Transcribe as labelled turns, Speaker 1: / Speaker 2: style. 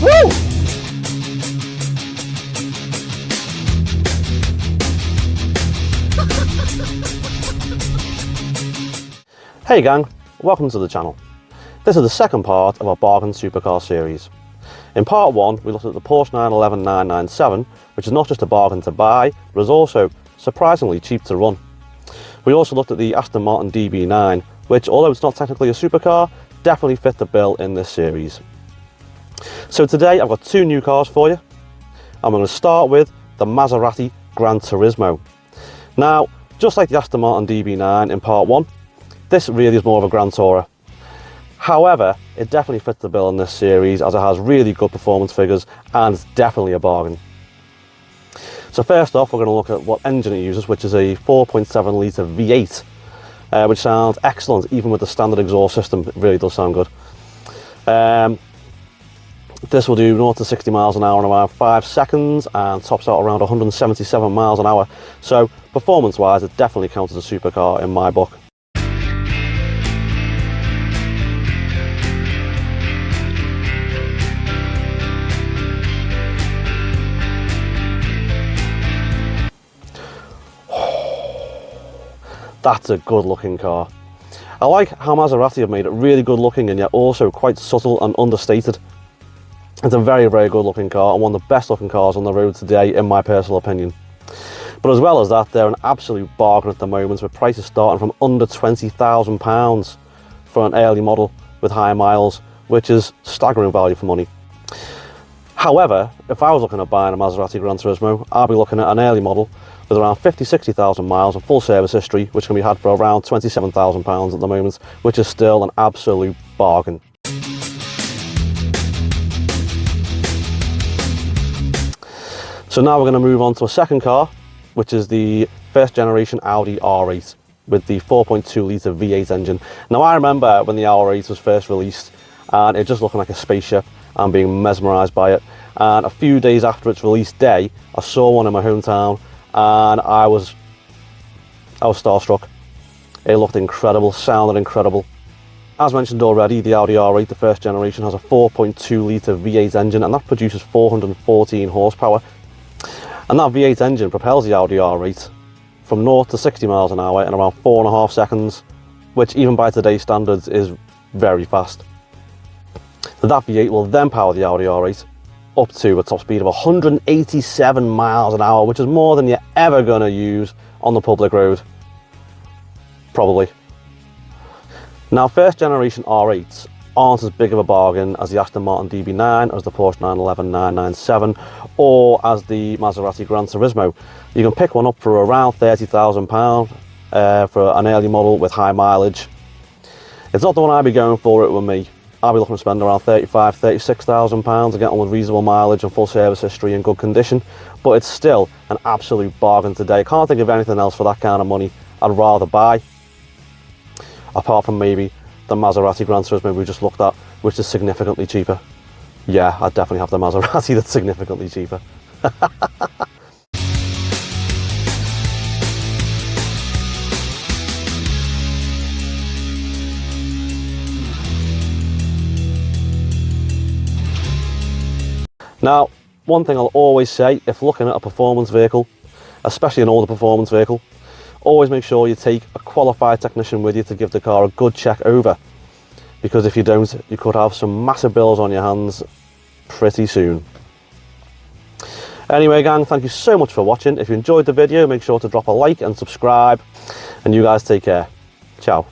Speaker 1: Woo! Hey gang, welcome to the channel. This is the second part of our bargain supercar series. In part 1 we looked at the Porsche 911 997, which is not just a bargain to buy, but is also surprisingly cheap to run. We also looked at the Aston Martin DB9, which, although it's not technically a supercar, definitely fit the bill in this series. So today I've got two new cars for you. I'm going to start with the Maserati Gran Turismo. Now, just like the Aston Martin DB9 in part 1, this really is more of a Grand Tourer. However, it definitely fits the bill in this series as it has really good performance figures and it's definitely a bargain. So first off, we're going to look at what engine it uses, which is a 4.7 litre V8, which sounds excellent even with the standard exhaust system. It really does sound good. This will do 0 to 60 miles an hour in around 5 seconds and tops out around 177 miles an hour. So performance wise, it definitely counts as a supercar in my book. That's a good looking car. I like how Maserati have made it really good looking and yet also quite subtle and understated. It's a very, very good looking car and one of the best looking cars on the road today in my personal opinion. But as well as that, they're an absolute bargain at the moment with prices starting from under £20,000 for an early model with high miles, which is staggering value for money. However, if I was looking at buying a Maserati Gran Turismo, I'd be looking at an early model with around 50–60,000 miles and full service history, which can be had for around £27,000 at the moment, which is still an absolute bargain. So now we're going to move on to a second car, which is the first generation Audi R8 with the 4.2 litre V8 engine. Now I remember when the R8 was first released and it just looking like a spaceship and being mesmerised by it. And a few days after its release day, I saw one in my hometown and I was starstruck. It looked incredible, sounded incredible. As mentioned already, the Audi R8, the first generation, has a 4.2 litre V8 engine and that produces 414 horsepower. And that V8 engine propels the Audi R8 from 0 to 60 miles an hour in around 4.5 seconds, which even by today's standards is very fast. So that V8 will then power the Audi R8 up to a top speed of 187 miles an hour, which is more than you're ever going to use on the public road. Probably. Now, first generation R8s aren't as big of a bargain as the Aston Martin DB9, as the Porsche 911 997, or as the Maserati Gran Turismo. You can pick one up for around £30,000 for an early model with high mileage. It's not the one I'd be going for it with me. I'll be looking to spend around £35–36,000 to get on with reasonable mileage and full service history in good condition, but it's still an absolute bargain today. I can't think of anything else for that kind of money I'd rather buy, apart from maybe the Maserati Gran Turismo we just looked at, which is significantly cheaper. Yeah, I'd definitely have the Maserati that's significantly cheaper. Now, one thing I'll always say, if looking at a performance vehicle, especially an older performance vehicle, always make sure you take a qualified technician with you to give the car a good check over. Because if you don't, you could have some massive bills on your hands pretty soon. Anyway gang, thank you so much for watching. If you enjoyed the video, make sure to drop a like and subscribe. And you guys take care. Ciao.